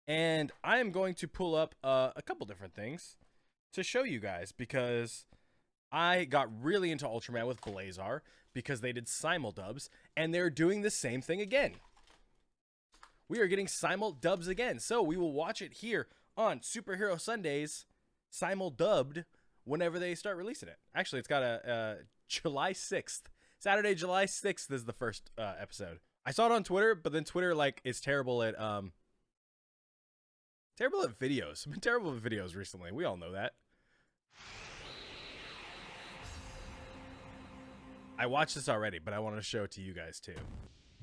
And I am going to pull up a couple different things to show you guys because I got really into Ultraman with Blazar because they did simuldubs, and they're doing the same thing again. We are getting simuldubs again, so we will watch it here on Superhero Sundays, simuldubbed whenever they start releasing it. Actually, it's got a July 6th. Saturday, July 6th is the first episode. I saw it on Twitter, but then Twitter is terrible at videos. I've been terrible at videos recently. We all know that. I watched this already, but I want to show it to you guys too.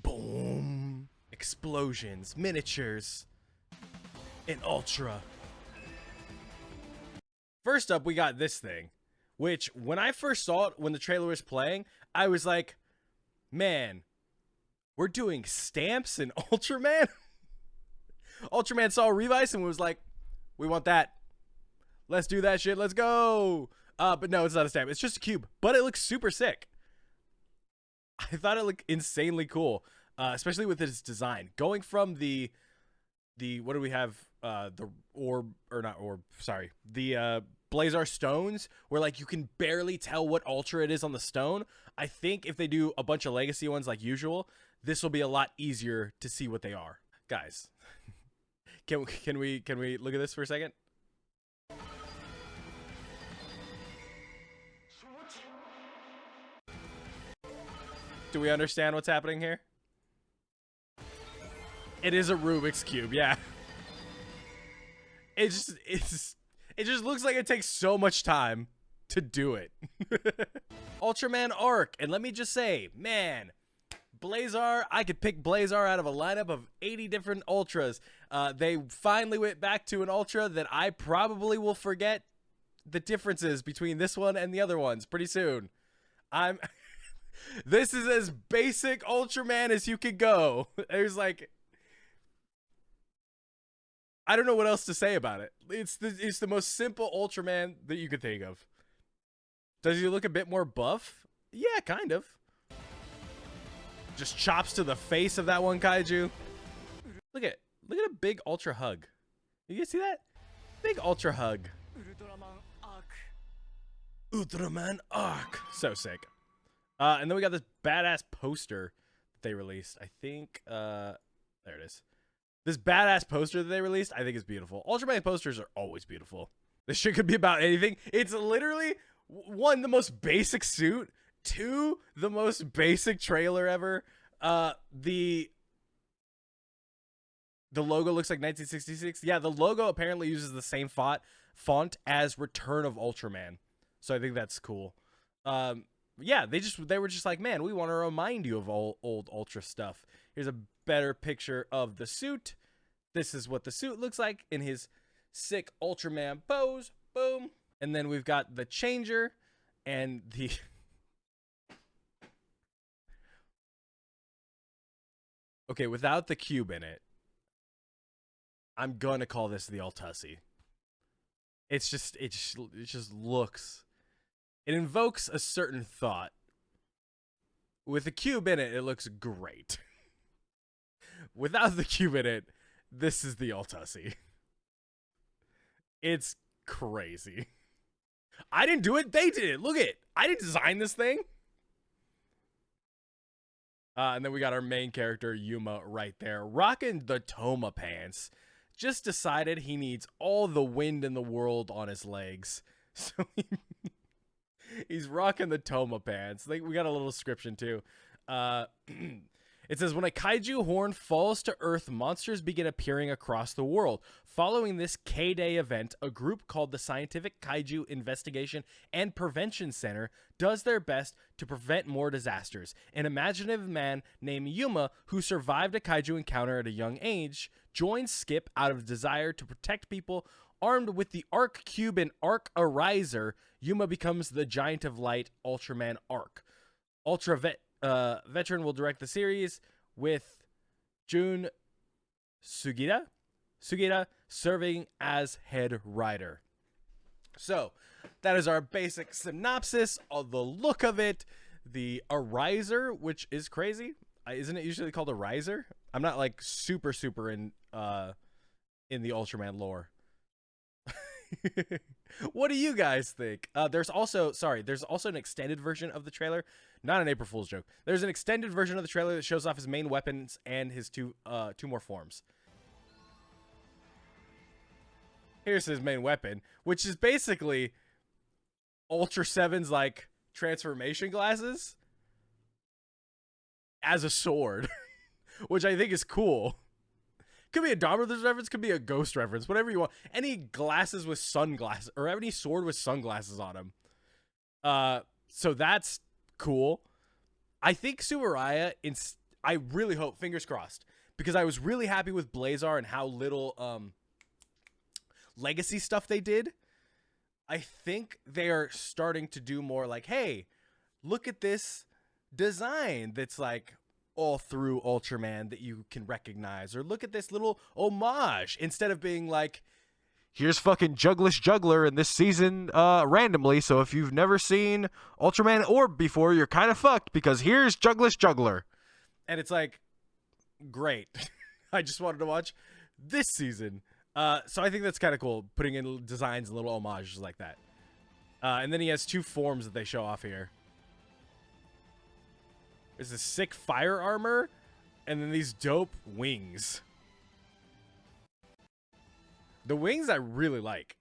Boom! Explosions, miniatures, and Ultra. First up, we got this thing, which when I first saw it, when the trailer was playing, I was like, man, we're doing stamps in Ultraman? Ultraman saw Revice and was like, we want that. Let's do that shit. Let's go. But no, it's not a stamp. It's just a cube, but it looks super sick. I thought it looked insanely cool, especially with its design. Going from the what do we have? The orb, or not orb, sorry. The Blazar stones, where like you can barely tell what Ultra it is on the stone. I think if they do a bunch of legacy ones like usual, this will be a lot easier to see what they are. Guys, can we look at this for a second? Do we understand what's happening here? It is a Rubik's Cube, yeah. It just looks like it takes so much time to do it. Ultraman Arc, and let me just say, man, Blazar, I could pick Blazar out of a lineup of 80 different Ultras. They finally went back to an Ultra that I probably will forget the differences between this one and the other ones pretty soon. This is as basic Ultraman as you could go. There's like, I don't know what else to say about it. It's the most simple Ultraman that you could think of. Does he look a bit more buff? Yeah, kind of. Just chops to the face of that one kaiju. Look at a big Ultra hug. You guys see that? Big Ultra hug. Ultraman Arc. So sick. And then we got this badass poster that they released. I think, there it is. This badass poster that they released, I think is beautiful. Ultraman posters are always beautiful. This shit could be about anything. It's literally, one, the most basic suit. Two, the most basic trailer ever. The logo looks like 1966. Yeah, the logo apparently uses the same font as Return of Ultraman. So I think that's cool. Yeah, they were just like, man, we want to remind you of old Ultra stuff. Here's a better picture of the suit. This is what the suit looks like in his sick Ultraman pose. Boom. And then we've got the changer and the okay, without the cube in it, I'm gonna call this the Altussi. It just looks. It invokes a certain thought. With the cube in it, it looks great. Without the cube in it, this is the Altussi. It's crazy. I didn't do it. They did it. Look at it. I didn't design this thing. And then we got our main character, Yuma, right there. Rocking the Toma pants. Just decided he needs all the wind in the world on his legs. So he's rocking the Toma pants. We got a little description too. It says, when a kaiju horn falls to Earth, monsters begin appearing across the world. Following this K-Day event, a group called the Scientific Kaiju Investigation and Prevention Center does their best to prevent more disasters. An imaginative man named Yuma, who survived a kaiju encounter at a young age, joins Skip out of desire to protect people. Armed with the Arc Cube and Arc Ariser, Yuma becomes the Giant of Light, Ultraman Arc. Veteran will direct the series, with Jun Sugita serving as head writer. So that is our basic synopsis of the look of it. The Ariser, which is crazy. Isn't it usually called a riser? I'm not like super in in the Ultraman lore. What do you guys think? There's also an extended version of the trailer, not an April Fool's joke. There's an extended version of the trailer that shows off his main weapons and his two more forms. Here's his main weapon, which is basically Ultra 7's like transformation glasses as a sword, which I think is cool. Could be a Dahmer Brothers reference, could be a Ghost reference, whatever you want. Any glasses with sunglasses, or any sword with sunglasses on them. So that's cool. I think Tsuburaya, I really hope, fingers crossed, because I was really happy with Blazar and how little legacy stuff they did. I think they are starting to do more like, hey, look at this design that's like all through Ultraman that you can recognize, or look at this little homage, instead of being like, here's fucking Jugglish Juggler in this season randomly, so if you've never seen Ultraman Orb before, you're kind of fucked, because here's Jugglish Juggler. And it's like, great. I just wanted to watch this season. So I think that's kind of cool, putting in designs and little homages like that. And then he has two forms that they show off here. There's this sick fire armor, and then these dope wings. The wings I really like.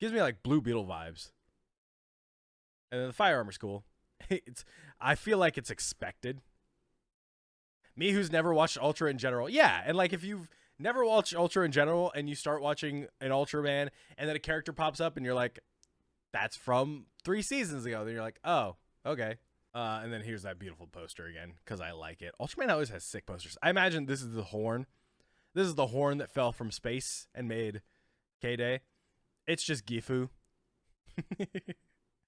Gives me like Blue Beetle vibes. And then the fire armor's cool. I feel like it's expected. Me, who's never watched Ultra in general. Yeah, and like if you've never watched Ultra in general and you start watching an Ultraman and then a character pops up and you're like, that's from 3 seasons ago. Then you're like, oh, okay. And then here's that beautiful poster again, because I like it. Ultraman always has sick posters. I imagine this is the horn. This is the horn that fell from space and made K-Day. It's just Gifu.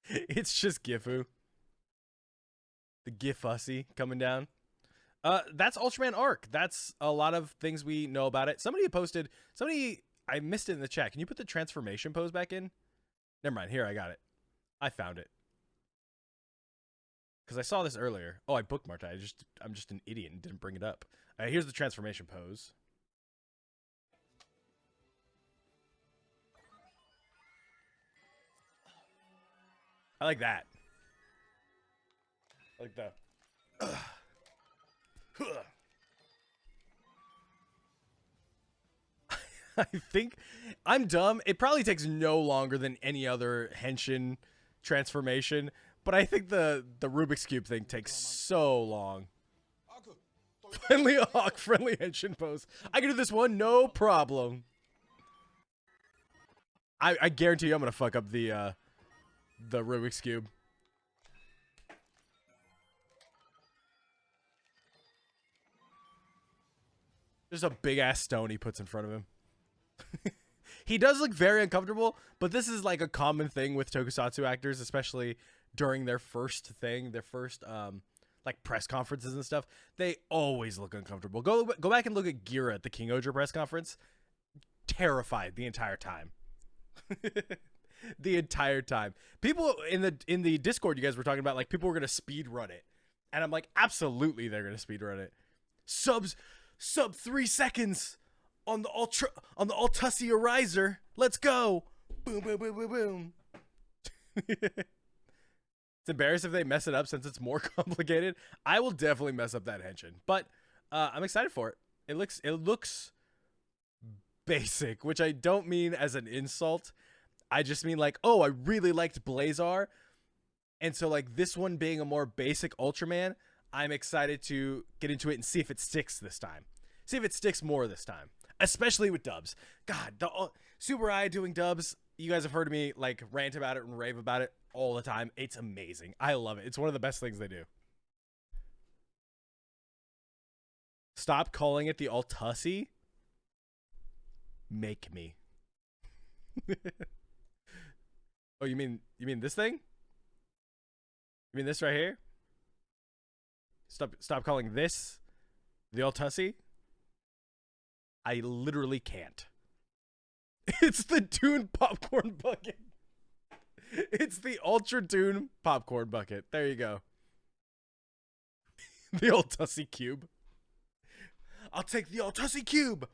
It's just Gifu. The Gifussy coming down. That's Ultraman Arc. That's a lot of things we know about it. Somebody posted, I missed it in the chat. Can you put the transformation pose back in? Never mind. Here, I got it. I found it. Because I saw this earlier. Oh, I bookmarked it. I'm just an idiot and didn't bring it up. Here's the transformation pose. I like that. I like that. I think I'm dumb. It probably takes no longer than any other Henshin transformation, but I think the Rubik's Cube thing takes so long. Friendly Hawk, friendly Henshin pose. I can do this one, no problem. I guarantee you I'm gonna fuck up the Rubik's Cube. There's a big ass stone he puts in front of him. He does look very uncomfortable, but this is like a common thing with Tokusatsu actors, especially during their first like press conferences and stuff. They always look uncomfortable. Go back and look at Gira at the King Oja press conference. Terrified the entire time. The entire time. People in the Discord, you guys were talking about, like, people were gonna speed run it, and I'm like, absolutely they're gonna speed run it. Sub 3 seconds on the Ultussi Ariser. Let's go. Boom, boom, boom, boom, boom. It's embarrassing if they mess it up since it's more complicated. I will definitely mess up that Henshin, but I'm excited for it. It looks basic, which I don't mean as an insult. I just mean like, oh, I really liked Blazar, and so like this one being a more basic Ultraman, I'm excited to get into it and see if it sticks this time. See if it sticks more this time, especially with dubs. God, the Tsuburaya doing dubs. You guys have heard me like rant about it and rave about it all the time. It's amazing. I love it. It's one of the best things they do. Stop calling it the Ultussi. Make me. Oh, you mean this thing? You mean this right here? Stop calling this the Ultussi. I literally can't. It's the Dune popcorn bucket. It's the Ultra Dune popcorn bucket. There you go. The Ultussi cube. I'll take the Ultussi cube.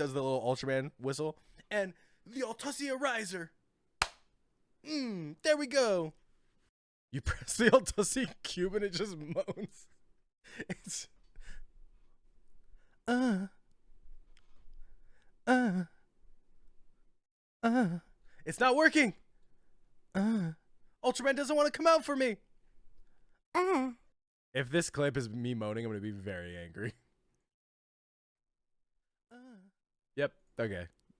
does the little Ultraman whistle, and the Altussia Riser. There we go. You press the Altussia cube and it just moans. It's it's not working. Ultraman doesn't want to come out for me. If this clip is me moaning, I'm gonna be very angry. Yep. Okay.